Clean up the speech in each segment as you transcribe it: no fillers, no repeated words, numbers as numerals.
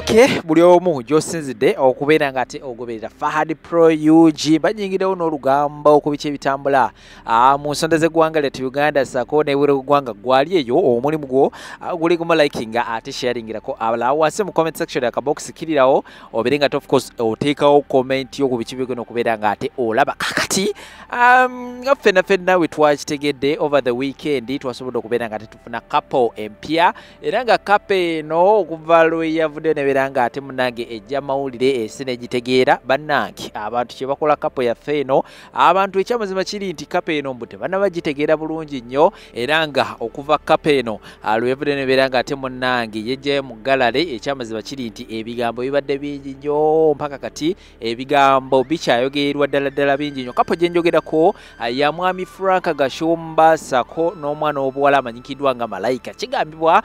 Okay, buli omu gy'osinzidde okubeera ng'ate ogoberera Fahad Pro UG banyingirewo n'olugambo ku biki ebitambula mu nsonda z'eggwanga lyattu Uganda sako n'ebwere w'eggwanga gwali eyo omulimu gwo guli gumu likinga ate sharingirako abalala wansi mu comment section akabox kirirawo obeere ng'ate of course oteekawo comment yo ku biki bigenda okubeera ng'ate olaba kakati nga ffenna we twakitegedde over the weekend twasobodde okubeera ng'ate tufuna couple empya era nga couple eno okuva lwe yavudde nebeera ng'ate munnange ejja mawulire esi negitegeera bannange abantu kye bakola couple yaffe eno abantu ekyamazima kiri nti couple eno mbu tebannaba gitegeera bulungi nnyo era nga okuva couple eno lwe yavudde nebeera ng'ate munnange yejjayo mu galale ekyamazima kiri nti ebigambo bibadde bingi nnyo mpaka kati ebigambo bikyayogerwa ddala bingi nnyo couple gye njogerako ya mwami Frank Gashumba sako n'omwana w'obuwala amanyikiddwa nga Malayika kigambibwa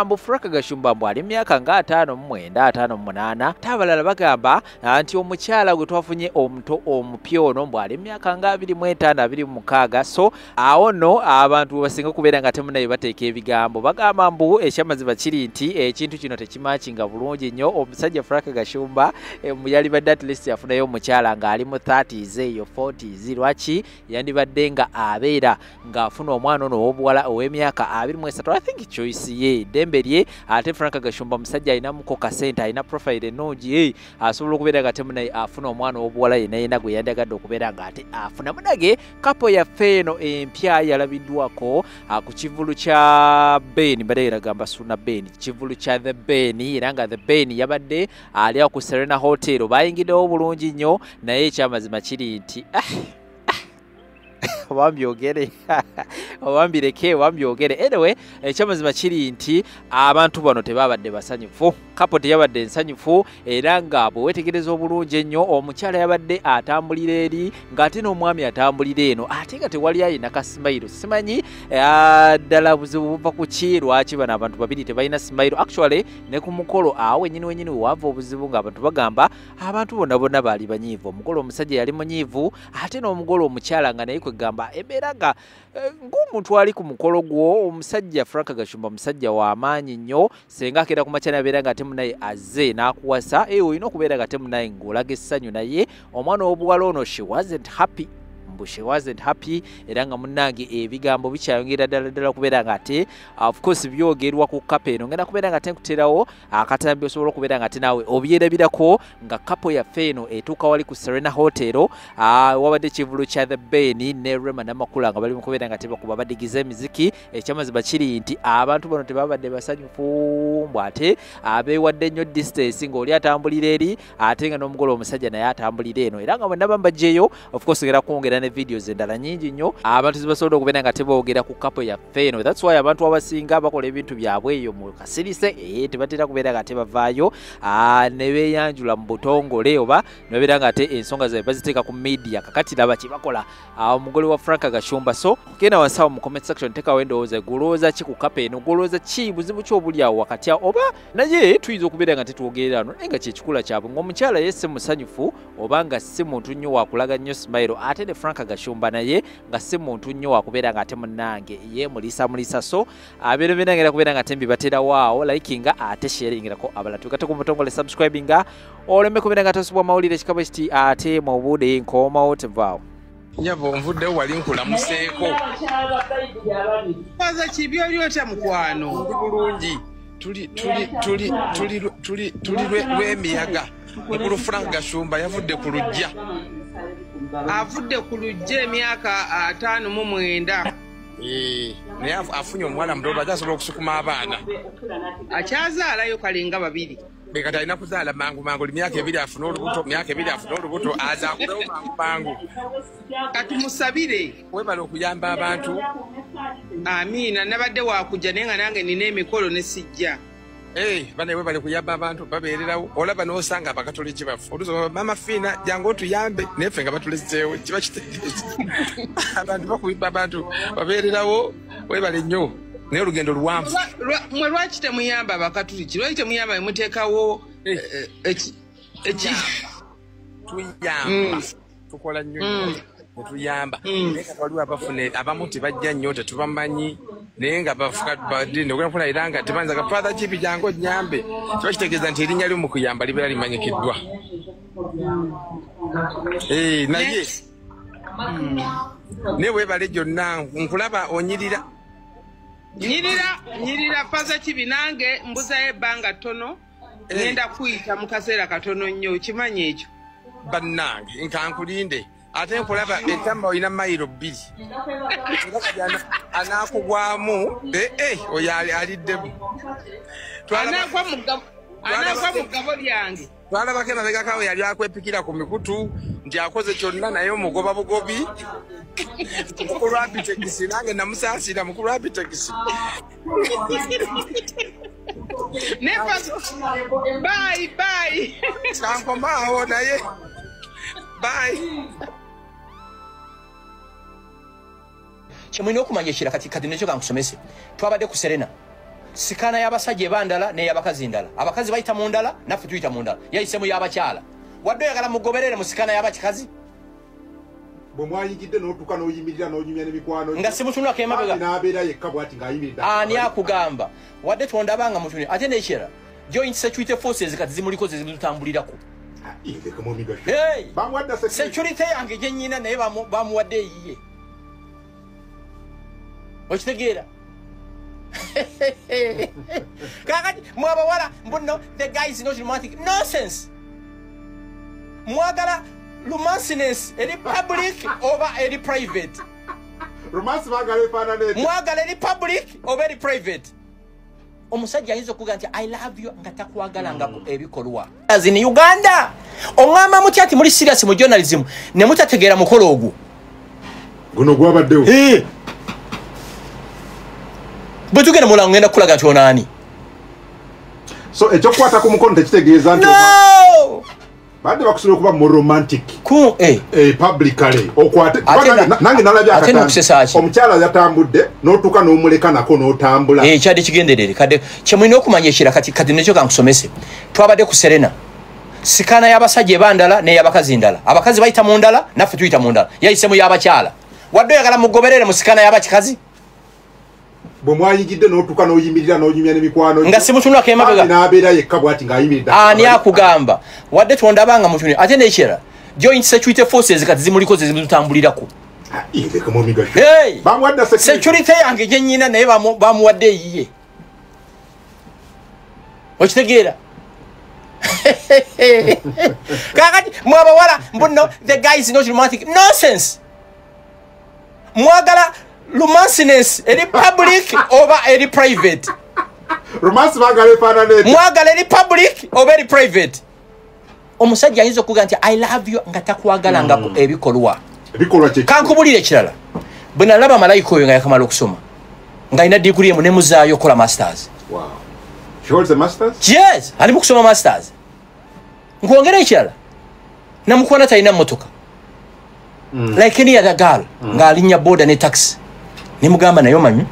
mbu Frank Gashumba mbu ali myaka nga 59 58 tabalala bagamba nti omukyala gwe twafunye omuto omupya ono mbu ali myaka nga 25 26 so awo no abantu basinga kubeera nga temunaye bateeka ebigambo bagamba mbu ekyamazima kiri nti ekintu kino tekimakinga bulungi nnyo omusajja Frank Gashumba yali badde at least yafunayo omukyala ng'ali mu 30s eyo 40s lwaki yandibadde nga abeera ng'afuna omwana ono ow'obuwala ow'emyaka 23 I think choice ye dembe lye ate Frank Gashumba musajja alinamuko kasente alina profile ennungi asobola okubeera nga temunaye afuna omwana ow'obuwala yenayina gwe yandagadde okubeera ng'ate afuna munage kapo yaffe eno empya yalabiddwako ku kivulu kya Ben mbadde yeragamba Suna Ben kivulu kya The Ben era nga The Ben yabadde ali ku Serena Hotel bayingiddewo bulungi nnyo naye ekyamazima kiri nti wambyogere wambireke wambyogere anyway ekyamazima kiri nti abantu bano tebabadde basanyufu kapo teyabadde ensanyufu era nga bwe wetegereza obulungi ennyo omukyala yabadde atambulira eri ng'ate n'omwami atambulira eno ate nga tewali ayina kasimayiro simanyi ddala buzibu buva ku ki lwaki bano abantu babiri tebalina simayiro actually ne ku mukolo awo wenyini wava obuzibu ng'abantu bagamba abantu bonna baali banyiivu omugole omusajja yali munyiivu ate n'omugole omukyala nga naye kwegamba ebeera nga ng'omuntu ali ku mukolo gwo omusajja Frank Gashumba musajja w'amaanyi nnyo senga akeera ku makyana abeera nga temunaye azze n'akuwasa olina okubeera nga temunaye ng'olaga essanyu naye omwana w'obuwala ono she wasn't happy era nga munnange ebigambo bikyayongera ddala kubeera nga ate of course byogerwa ku kapo eno ngenda kubeera nga tenkuterawo akatambi osobola okubeera nga ate naawe obyerabirako nga kapo yaffe eno etuuka wali ku Serena Hotel wabadde kivulu kya The Ben ne Rema n'amakula nga bali mu kubeera nga tebakuba badigiza emiziki ekyamazima kiri nti abantu bano tebabadde basanyufu mbw ate abeewadde nnyo distance ng'oli atambulira eri ate nga n'omugole omusajja naye atambulira eno era nga bonna bambajjeyo of course ngera kwongera ne videos endala nyingi nnyo abantu zibasobola okubeera nga teboogera ku kapo yaffe eno that's why abantu abasinga bakola ebintu byabwe eyo mu kasirise tebatera kubeera nga tebavaayo ne beeyanjula mu butongole oba nebabeera nga ate ensonga zaabwe baziteeka ku media kakati laba kye bakola omugole wa Frank Gashumba so genda wansawo mu comment section teekawo endowooza gulowooza ki ku kapo eno gulowooza ki buzibu ki obuli awo wakati awo oba naye tuyinza okubeera nga tetwogerera no naye nga kyekikula kyabwe ng'omukyala ye si musanyufu oba nga si muntu nnyo wakulaga nnyo smile ate ne Frank Gashumba naye nga si muntu nnyo wakubeera nga ate munnange ye mulisa so abeera ngera kubeera nga tembi baterawo likinga ate sharingirako abalala tukate ku butongole subscribinga oleme kubeera nga tosubwa mawulire ekikabo kiti ate mu budde nkomawo tevaawo nyabo nvudde wali nkulamuseeko baza kibyo lyota mukwano bulungi tuli lw'emiyaga mukulu Frank Gashumba yavudde ku lujja avudde ku lujja emyaka 59 naye afunye omuwala mudodo ajasobola okusukuma abaana akyazaalayo kalenga babiri bekati alina kuzaala mangu myaka 2 afuna olubuto azaakulewo mangu katumusabire webala okuyamba abantu amiina nabadde wakujja naye nga nange nina emikolo ne sijja bane webale kuyamba abantu babeererawo olaba n'osanga abakatoliki bafu oluzoba mama Fiina jangu otuyambe neffe nga batulezeewo kiba kitegeeza abantu bakuyimba abantu babeererawo webale nnyo naye olugendo luwanvu mwe lwaki temuyamba abakatoliki lwaki temuyamba emuteekawo tuyamba tukola nnyo netuyamba naye kati waliwo abafune abamu tebajja nnyo tetubamanyi naye nga bafukadini okufuna era nga tebanza ga father chipi jangu onyambe kiba kitegeeza nti erinnya lyo mu kuyamba libeera limanyikiddwa naye naye weebale gyonna nkulaba onyirira nyirira father chipi nange mbuzayo ebbanga ttono ngenda kuyita mu kaseera katono nnyo okimanyi ekyo bannange nkankulinde ate nkulaba etamba olina mayiro 2 anakugwamu oyo aliddemu anagwa mu ggabo lyange twalabako emabegakawe yali akwepikira ku mikutu nti akoze kyonna naye omugoba bugobi mukulu wa bitekisi nange namusaasira mukulu wa bitekisi bye kankomaawo naye bye kyemulina okumanya ekira kati nekyo kankusomese twabadde ku Serena sikana y'abasajja ebandala n'ey'abakazi ndala abakazi bayita mu ndala naffe tuyita mu ndala yayisemu y'abakyala wadde oyagala mugoberere mu sikana y'abakikazi bwe mwayigidde n'otuuka n'oyimirira n'onyumya n'emikwano nga simutunako emabega n'abeera yekka bw'ati ng'ayimiridde ani akugamba wadde twondabanga mutuni ate n'ekirala joint security forces kati zimuliko zezitutambulirako security yange gye nnyina naye bamuwadde eyiye okitegeera kakati mwabawala mbuno the guy is not romantic nonsense mwagala romanciness eri public oba eri private mwagala eri public oba eri private omusajja ayinza okuga nti I love you nga takwagalangako ebikolwa in Uganda oŋŋamba mutya ati muli serious mu journalism ne mutategeera mukolo ogwo guno gwabaddewo bwe tugenda mulango ngenda kukulaga nti onaani so ekyokukwata ku mukono tekitegeeza nti badde bakusobola okuba mu romantic publicly okwate nange nalabye omukyala yatambudde n'otuuka n'omuleka nako n'otambula kyadde kigenderere kadde kyemulina okumanya ekira kati nekyo kankusomese twabadde ku Serena sikana y'abasajja ebandala n'ey'abakazi ndala abakazi bayita mu ndala naffe tuyita mu ndala yayisemu y'abakyala wadde oyagala mugoberere mu sikana y'abakikazi bwe mwayigidde n'otuuka n'oyimirira n'onyumya n'emikwano nga simutunako emabega n'abeera yekka bw'ati ng'ayimiridde ani akugamba wadde twondabanga mutuni ate n'ekirala joint security forces kati zimuliko zezitutambulirako security yange gye nnyina naye bamuwadde eyiye okitegeera kakati mwabawala mbuno the guy is not romantic nonsense mwagala romanciness eri public oba eri private mwagala eri public oba eri private omusajja ayinza okuga nti I love you nga takwagalangako ebikolwa kankubulira ekirala bwe nalaba malayika oyo nga yakamala okusoma ng'alina diguri emu ne muzaayo okola masters yes ali mu kusoma masters nkwongera ekirala namukwana talina mmotoka like any other girl ng'alinnya boda ne taxi nemugamba naye omanyi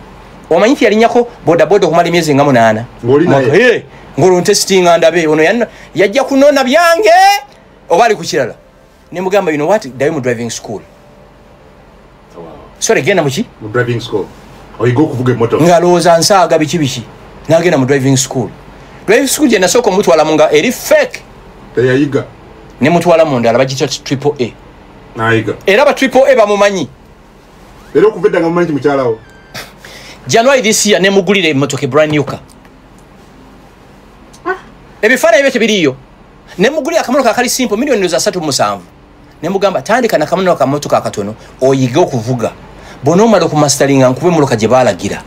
nti yalinnyako bodaboda okumala emyezi nga 8 ng'oluntesitinga ndabe ono yajja kunona byange oba ali ku kirala nemugamba you know what dayo mu driving school sorry genda muki mu driving school oyiga okuvuga emmotoka ng'alowooza nsaaga biki n'agenda mu driving school gye nasooka omutwalamu nga eri fake teyayiga ne mutwala mu ndala bagita triple A era ba triple A bamumanyi era okuva edda nga mumanyi mukyalawo January this year ne mugulira emmotoka brand new car ebifaananyi bye tebiriyo ne mugulira akamotoka akali simple miliyoni za 3.7 ne mugamba tandika na kamotoka akatono oyige okuvuga bonomala okumastaringa nkube moloka gye baalagira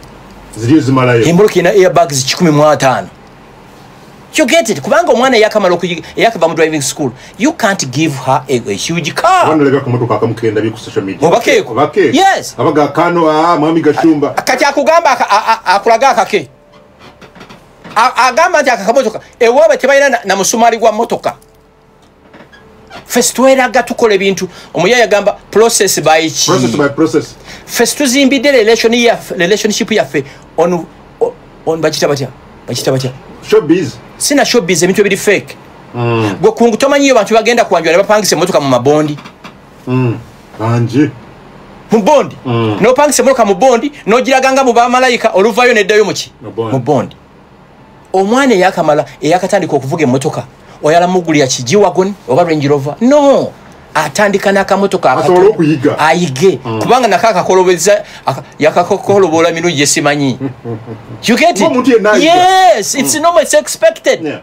ziriyo zimalayo emboloka ina airbags 15 you get it kubanga omwana yakamala okuyiga yakava mu driving school you can't give her a huge car wana leka kamotoka akamukenda bi ku social media obake yes abaga kano mwami gashumba kati akugamba akulaga akake agamba nti akamotoka ewawe tebalina na musumali gwa motoka first tweraga tukola ebintu omuyaya agamba process by process first tuzimbidde relationship yaffe on bachita batya showbiz sina showbiz ebintu ebiri fake gwe kungu tomanyiyo bantu bagenda kuwanjula ne bapangisa emotoka mu mabondi Anje. Mu bondi. No pangise motoka mu bondi, no giraganga mu bamalayika oluvayo neddayo muki? Mu bondi. Omwana yakamala eyakatandika okuvuga emmotoka. Oyala mugulya kijiwagon oba Range Rover. No. Atandika n'akamotoka asobola okuyiga ayige kubanga nakakakolobeza yakakokolobola mirundi yesimanyi. You get it? Yes, it's normal, it's expected.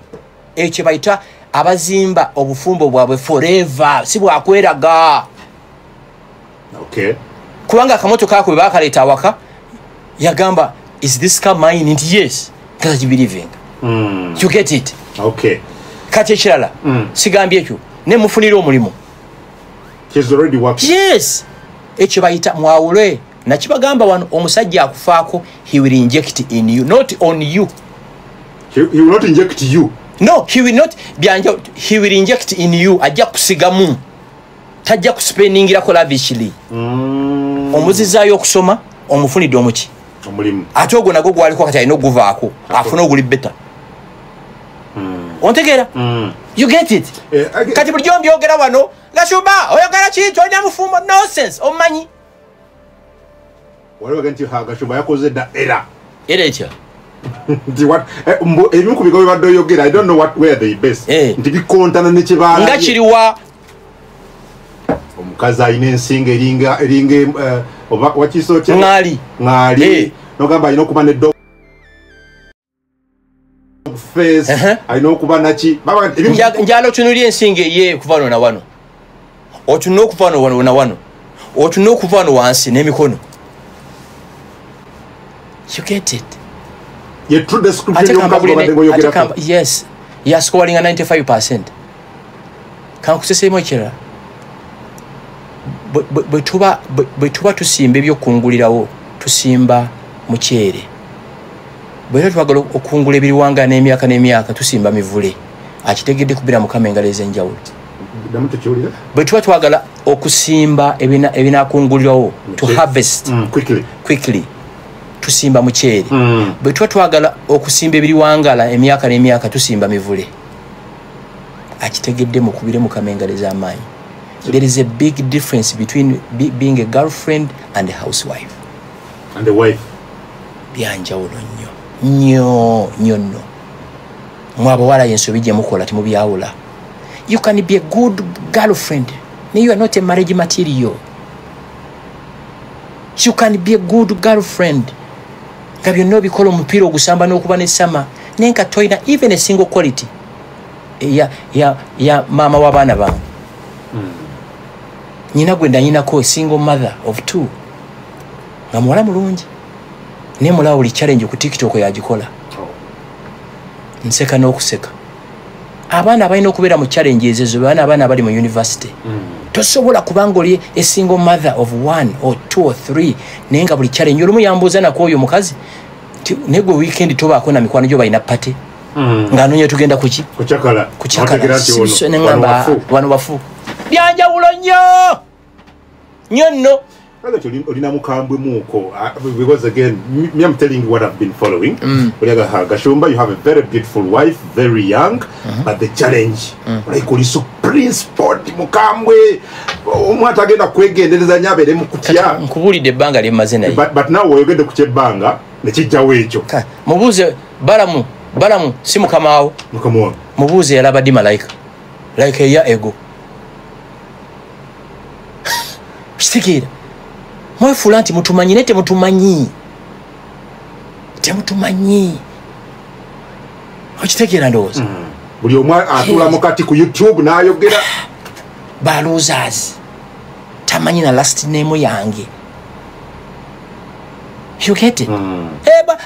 Ekyo bayita abazimba obufumbo bwabwe forever si bwakweraga. Okay. Kubanga akamotoka ako bakaleta awaka yagamba is this car mine? And yes, because you believing. You get it? Okay. Kati ekirala sigambye ekyo ne mufunira omulimu. He's already working. Yes. Ekyo bayita mwawule na kibagamba wano omusajja akufaako he will inject in you, not on you. He will not inject you. No, he will not byanja, he will inject in you. Ajja kusigamu. Tajja kuspendingira ko lavishly. Omuzizaayo okusoma omufunidde omuki omulimu ate ogwo nagwo gwaliko kati alina okuguvaako afuna oguli beta. Ontegeera? You get it? Kati buli gyombyogera wano Gashumba oyogera ki tolina mufumbo nonsense omanyi waliwo genti Gashumba yakoze da era etya nti what ebimu ku bigo bibadde oyogera I don't know where they base nti bikontana ne kibala nga kiriwa omukazi alina ensinga eringa oba wakisootya ŋŋaali nogamba alina okuba ne dog face alina okuba naki njala otunulya ensinga eye kuva wano na wano otunula okuva wano na wano otunula okuva wano wansi n'emikono. You get it? Ye true description y'omukazi wabadde ng'oyogerako. Yes, yascoringa 95%. Kankusesemu ekirala bwe tuba tusimba ebyokungulirawo tusimba mukyere. Bwe twagala okungula ebiriwanga n'emyaka n'emyaka tusimba mivule. Akitegedde kubira Mukama engalo ez'enjawulo. Bwe tuba twagala okusimba ebinakungulirawo to harvest quickly tusimba mukyere. Bwe tuba twagala okusimba ebiriwangala emyaka n'emyaka tusimba mivule. Akitegedde mukubire Mukama engalo ez'amaanyi. There is a big difference between being a girlfriend and a housewife. And a wife. Byanjawulo nnyo nno. Mwabawala yensobi gye mukola temubyawula. You can be a good girlfriend. You are not a marriage material. You can be a good girlfriend. Nga byonna obikola omupiira ogusamba n'okuba n'essama naye nga toyina even a single quality ya maama w'abaana bange. Nyina gwe ndanyinako a single mother of two. Nga muwala mulungi. Naye mulaba buli challenge ku TikTok yagikola. Nseka n'okuseka. Abaana abalina okubeera mu challenges ezo abaana abali mu university. Tosobola kubanga oli a single mother of 1 or 2 or 3 naye nga buli challenge olumu yambuuza nako oyo mukazi negwe weekend tobaako na mikwano gyo balina pate ng'anoonya tugenda kuki kukyakala neŋŋamba wano bafu byanjawulo nnyo nno. Olina mukambwe muko because again me I'm telling you what I've been following. Gashumba, you have a very beautiful wife, very young, but the challenge like oli so principled mukambwe omwata agenda kwegendereza nyabere mukutya nkubulidde ebbanga lyemaze naye but now oyogedde ku kyebbanga nekijjawo ekyo mubuuze balamu si mukamaawo mubuuze yalaba ddi malayika like eya ego kitegeera mwefuula nti mutumanyi naye temutumanyi okitegeera ndowooza buli omu atuula mukati ku YouTube n'ayogera balosers tamanyi na last name yange. You get it?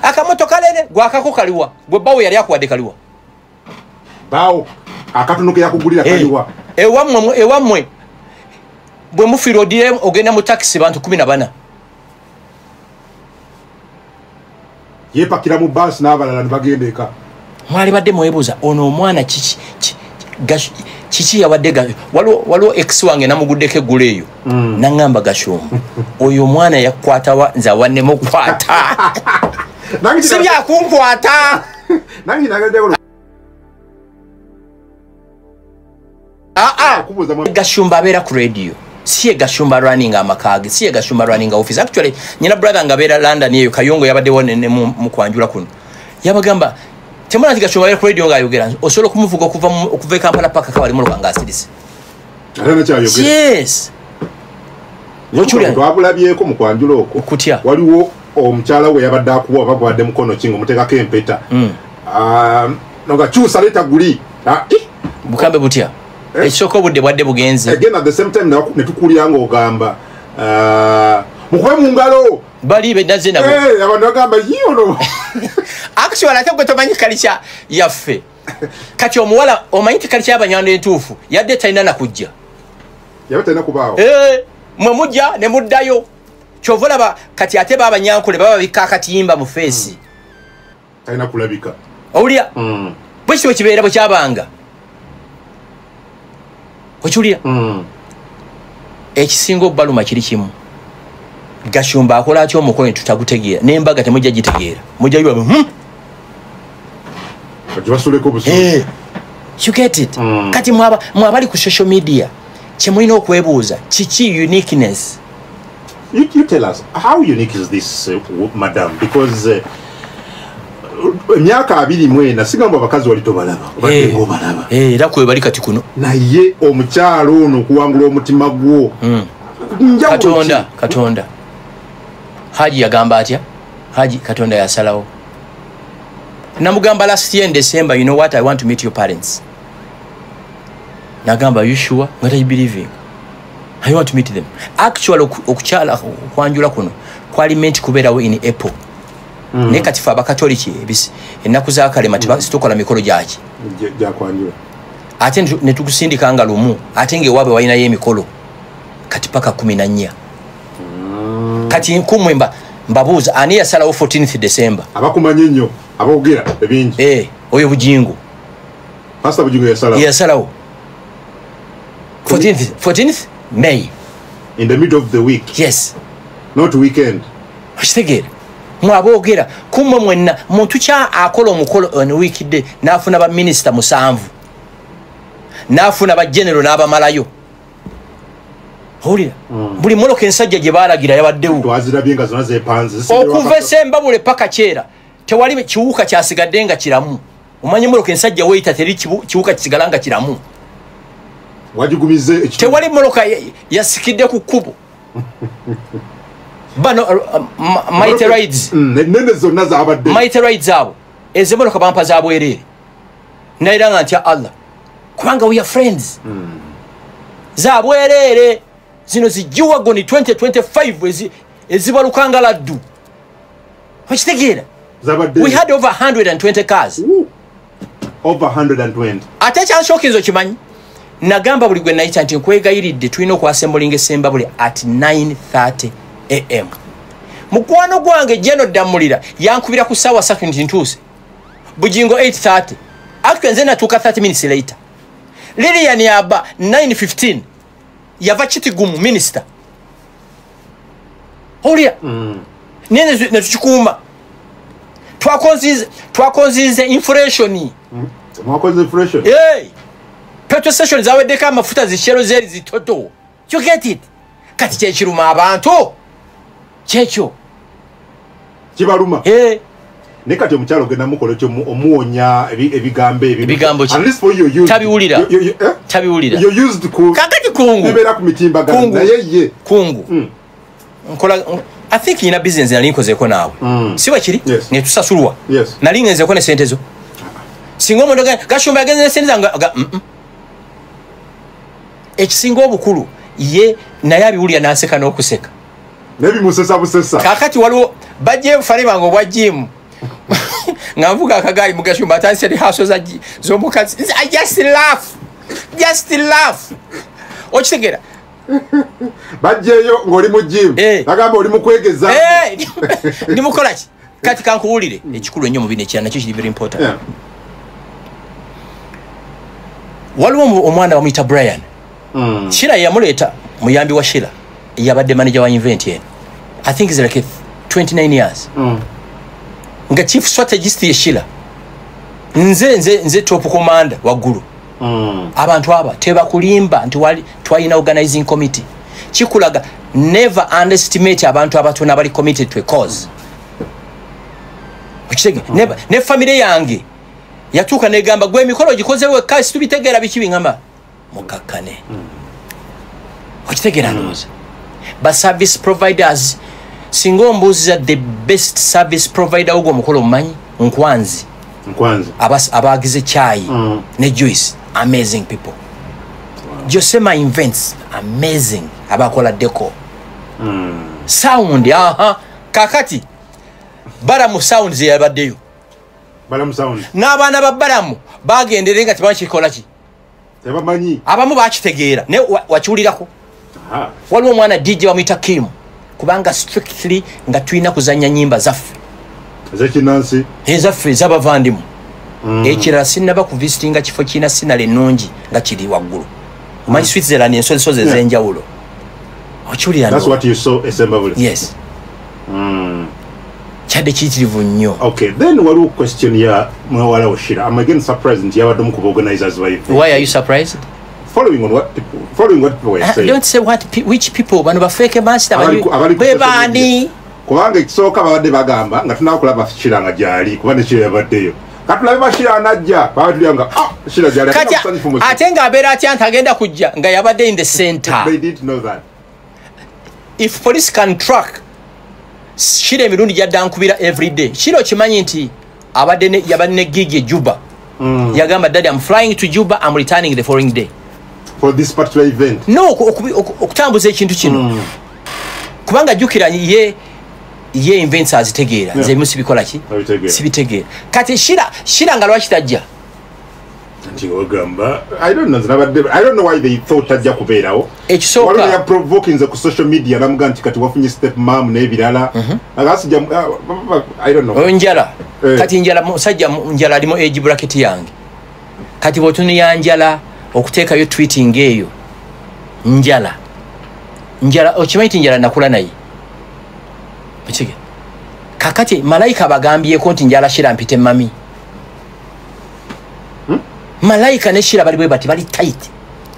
Akamotoka lene gwakako kaliwa gwe bawo yali akuwadde kaliwa bawo akatunuke yakugulira kaliwa ewammwe bwe mufiira odire ogenda mu taxi bantu 14 yepakira mu bus n'abalala nibagenda eka. Mwali badde mwebuuza ono omwana kiki yawadde waliwo ex wange namuguddeko eggulu eyo naŋŋamba Gashumba oyo omwana yakukwatawa nze awannemu okukwata si byakunkwata Gashumba abeera ku radio siye Gashumba running amakage siye Gashumba running office. Actually nyina brother ngabera London yeyo Kayongo yabaddewo ne mu kwanjula kuno yabagamba temana Gashumba yali radio ngayogera osolo kumuvuga okuva Kampala paka kawali mu lwanga asirise arana kyayogera yes Nochuli twabulabyeko mu kwanjula okwo kutya waliwo omukyala we yabadde akuwa bagwadde mukono kingo mutekako empeta noga chusa leta guli bukambe butya ekisoko budde bwadde bugenze again at the same time ne tukulyanga ogamba mukwe mu ngalo bali be naze nabo abantu bagamba yiyo actually ate gwe tomanyi kalicha yaffe kati omuwala omanyi kalicha abanyando entuufu yadde talina nakujja yabata talina kubaawo mwe mujja ne muddayo kyovolaba kati ate baba nyankole baba bikakatimba mu face talina kulabika owulya bwekiti wekibeera bwe kyabanga okiwulira ekisinga obbaluma kiri kimu Gashumba akola atya omukolo ne tutagutegeera n'embaga temujja gitegeera mujja yiwa you get it kati mwabali ku social media kyemulina okwebuuza kiki uniqueness. You tell us how unique is this madam, because myaka abiri mwena sigamba abakazi wali tobalaba batengo balaba era kwe bali kati kuno naye omukyalo ono kuwangula omutima gwo Katonda Haji yagamba atya Haji Katonda yasalawo namugamba last year in December, you know what, I want to meet your parents. Nagamba, are you sure? What are you believing? I want to meet them. Actually, okuchala kwanjula kuno kwali meant kubeerawo in April. Ne kati fa bakatoliki ebisi ennaku za kale matiba sitokola mikolo gyaki gya kwanjula ate ne tukusindika nga lumu ate nge wabe walina y'emikolo kati paka 14 kati nkumwemba mbabuuza ani yasalawo 14th December abakumanyi nnyo abogera ebingi oyo Bujingu Pastor Bujingu yasalawo 14th May in the middle of the week. Yes, not weekend. Ashtegera mwabogera kumwe mwenna muntu kya akola omukolo on weekday nafuna ba minister musanvu nafuna ba general n'abamalayo Holira buli moloke ensajja gye balagira yabaddewo twazirabyenga zona ze panzi okuva semba bule paka kyera tewali kiwuka kyasigadde nga kiramu omanyi moloke ensajja weita teri kiwuka kisigalanga kiramu wajigumize tewali moloka yasikidde ku kubo bano Mighty Rides nene zonna zabadde Mighty Rides abo ezemoloka bampa zabwerere nairanga ntya Allah kubanga we are friends zabwerere zino zijuwa goni 2025 ezibalukanga laddu wakitegera zabadde we had over 120 cars. Over 120 ate kyanshokizo kimanyi nagamba buli gwe nayita nti nkwegayiridde tulina okwasembulinga esemba buli at 9:30 am. Mukwano gwange jeno damulira yankubira ku sawa 3 nti ntuuse Bujingo 8:30 actually nze natuuka 30 minutes later. Lilian yaba 9:15 yava Kitigumu minister Olia nene netukikuuma twakonzize inflation mwakoze inflation petrol station zaweddeko amafuta zishero zeri zitoto. You get it? Kati kyekiruma abantu kyekyo kibaluma ne kati omukyalo genda mukolo kyo omuwonya ebigambo at least for you use tabiwulira you used ku kakati kungu nebera ku mitimba naye ye kungu nkola I think ina business nali nkozeko naawe siwa kiri ne tusasulwa nali ngenzeko ne sente zo singo mondoga Gashumba yagenze sente zanga ekisinga obukulu ye naye abiwulira n'aseka n'okuseka nebi musesa busesa kakati waliwo bajje fane bango bwa gym ngavuga akagari mu Gashumba atanse di haso z'omukazi I just laugh okitegera bajjeyo ng'oli mu gym bagamba oli mu kwegeza ndi mukola ki kati kankuwulire ekikulu ennyo mu bino ekyana nakyo kiri very important waliwo omwana bamuyita Brian Shira yamuleeta muyambi wa Shira yabadde manager wa event yen I think is like 29 years nga chief strategist ye Shira nze top commander waggulu abantu aba teba kulimba nti wali twalina organizing committee chikulaga never underestimate abantu abatona bali committed to a cause. Never ne family yange yatuka negamba gwe mikolo gikozewe kasi tubitegera bikibi ngamba mukakane. Okitegera ndoza. But service providers singo mbuzi the best service provider ugo mukolo manyi nkwanzi abagize chai ne juice amazing people. Josema invents amazing abakola deco sound kakati baramu sound ze yabaddeyo baramu sound n'abaana ba baramu bagendere nga tebakikola ki tebamanyi abamu bakitegeera ne wakiwulirako waliwo omwana DJ bamuyita Kim kubanga strictly nga tulina kuzanya nyimba zaffe ezekinansi ezaffe ez'abavandimu ekirala sinaba ku visitinga kifo kina sinale ennungi nga kiri waggulu omanyi Switzerland ensozisozi ez'enjawulo okiwulira that's what you saw Esembabule. Yes. Chade kitirivu nnyo. Okay, then waliwo question ya mwawala Oshira. I'm again surprised nti yabadde mu organizers wa event. Why are you surprised? Following what people were saying. Don't say which people bano bafeke master bebani kubanga ekisooka babadde bagamba nga tunakulaba Shira nga gyali kubanga Shira yabaddeyo. Katulabe bashira anajja baatulyanga Shira gyali ate nga abeera atya ntagenda kujja nga yabadde in the center. They didn't know that. If police can track Shira emirundi jadda nkubira every day. Shira okimanyi nti abadde yabadde gigi Juba. Yagamba daddy I'm flying to Juba, I'm returning the following day. For this particular event. No, okutambuza ekintu kino. Kubanga jukira ye invents azitegeera. Nze musibikola ki? Sibitegeera. Kati Shira nga lwaki tajja? I don't know why they thought tajja kubeerawo. Ekisooka ya provoking ku social media namuga nti kati wafunye step mom n'ebirala. Agasijja I don't know. Njala. Kati njala musajja njala alimo age bracket yange. Kati botuni ya njala okuteekayo tweeting eyo. Njala okimanyi njala nakula naye. Mukige. Kakati malaika bagambyeko nti njala Shira mpite mami. Malaika ne Shira bali bati bali tight.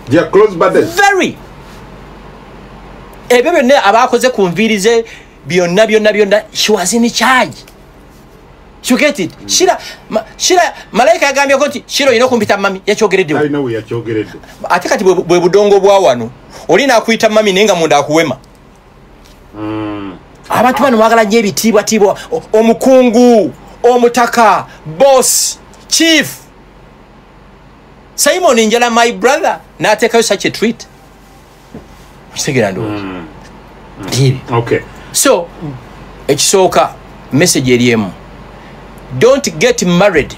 They are close buddies. Very. Ebebe ne abakoze kunvirize byonna she was in charge. You get it? Shira malaika agambye ko nti Shira ino kumpita mami yakyogeredde. I know yakyogeredde. Ate kati bwe budongo bwa wano olina akuyita mami nenga munda akuwema. Abantu bano mwagala nnyo ebitiibwa omukungu omutaka boss chief Simon Njala my brother n'ateekayo such a treat. Kitegera ndowooza. Okay. So ekisooka message eriemu. Don't get married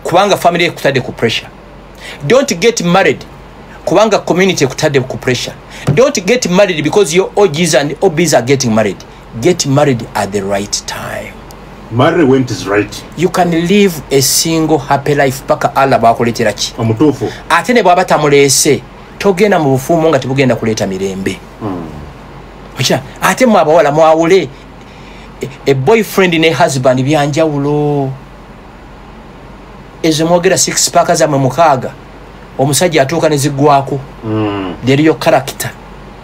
kubanga family ekutadde ku pressure. Don't get married kubanga community ekutadde ku pressure. Don't get married because your OGs and OBs are getting married. Get married at the right time. Marry when it is right. You can live a single happy life paka Allah bakuletera ki. Omutuufu. Ate ne bwaba tamulese togenda mu bufumo nga tebugenda kuleta mirembe. Ocha ate mu abawala mwawule a boyfriend ne husband byanjawulo. Ezo mwogera 6 paka za mukaaga. Omusajja atuuka ne ziggwako. There your character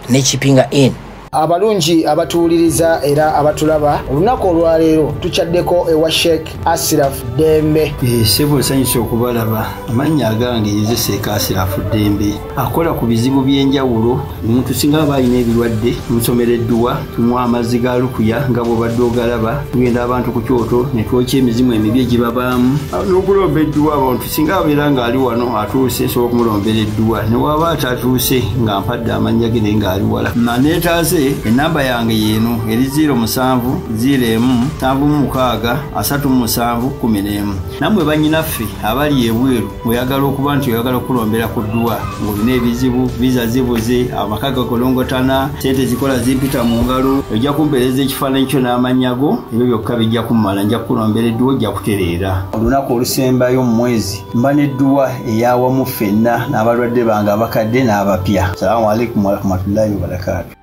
ne chipinga in. Abalungi abatuuliriza era abatulaba olunaku olwaleero tuchaddeko ewa Sheikh Ashraf Dembe. Sebo sanyusa okubalaba amannya agange Seeka Ashraf Dembe akola ku bizibu by'enjawulo. Omuntu singa aba alina ebirwadde tumusomereddwa tumuwa amazzi ga lukuya nga bw'obadde ogalaba tugenda abantu ku kyoto ne twokya emizimu emibi egibabaamu n'okulomba edduwa. Abantu singa abeera ng'ali wano atuuse sobola okumulombera edduwa ne waba atatuuse nga mpadde amannya ge naye ng'ali wala naneetaase enamba yange yeno eri 0707763711 namwe bannyinaffe abali ebweru oyagala okuba nti oyagala okulombera ku dduwa ng'olina ebizibu viza zibuze amaka gakolongotana sente zikola zimpita mu ngalo ojja kumpeereza ekifaananyi kyo n'amanyago ebyo byokka bijja kummala nja kukulombera edduwa ojja kutereera. Olunaku olusembayo mu mwezi mba n'edduwa eyawamu ffenna n'abalwadde bange abakadde n'abapya. Salaamu alaikum warahmatullahi wabarakatuh.